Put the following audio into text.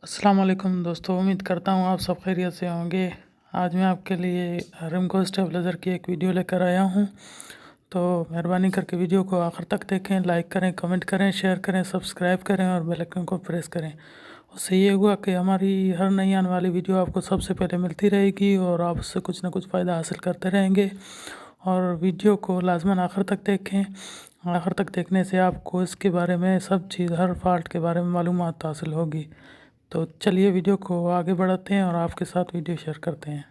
अस्सलाम वालेकुम दोस्तों, उम्मीद करता हूँ आप सब खैरियत से होंगे। आज मैं आपके लिए रिमको स्टेबलाइज़र की एक वीडियो लेकर आया हूँ। तो मेहरबानी करके वीडियो को आखिर तक देखें, लाइक करें, कमेंट करें, शेयर करें, सब्सक्राइब करें और बेल आइकन को प्रेस करें। उससे ये हुआ कि हमारी हर नई आने वाली वीडियो आपको सबसे पहले मिलती रहेगी और आप उससे कुछ ना कुछ फ़ायदा हासिल करते रहेंगे। और वीडियो को लाजमन आखिर तक देखें। आखिर तक देखने से आपको इसके बारे में सब चीज़, हर फॉल्ट के बारे में मालूमात हासिल होगी। तो चलिए वीडियो को आगे बढ़ाते हैं और आपके साथ वीडियो शेयर करते हैं।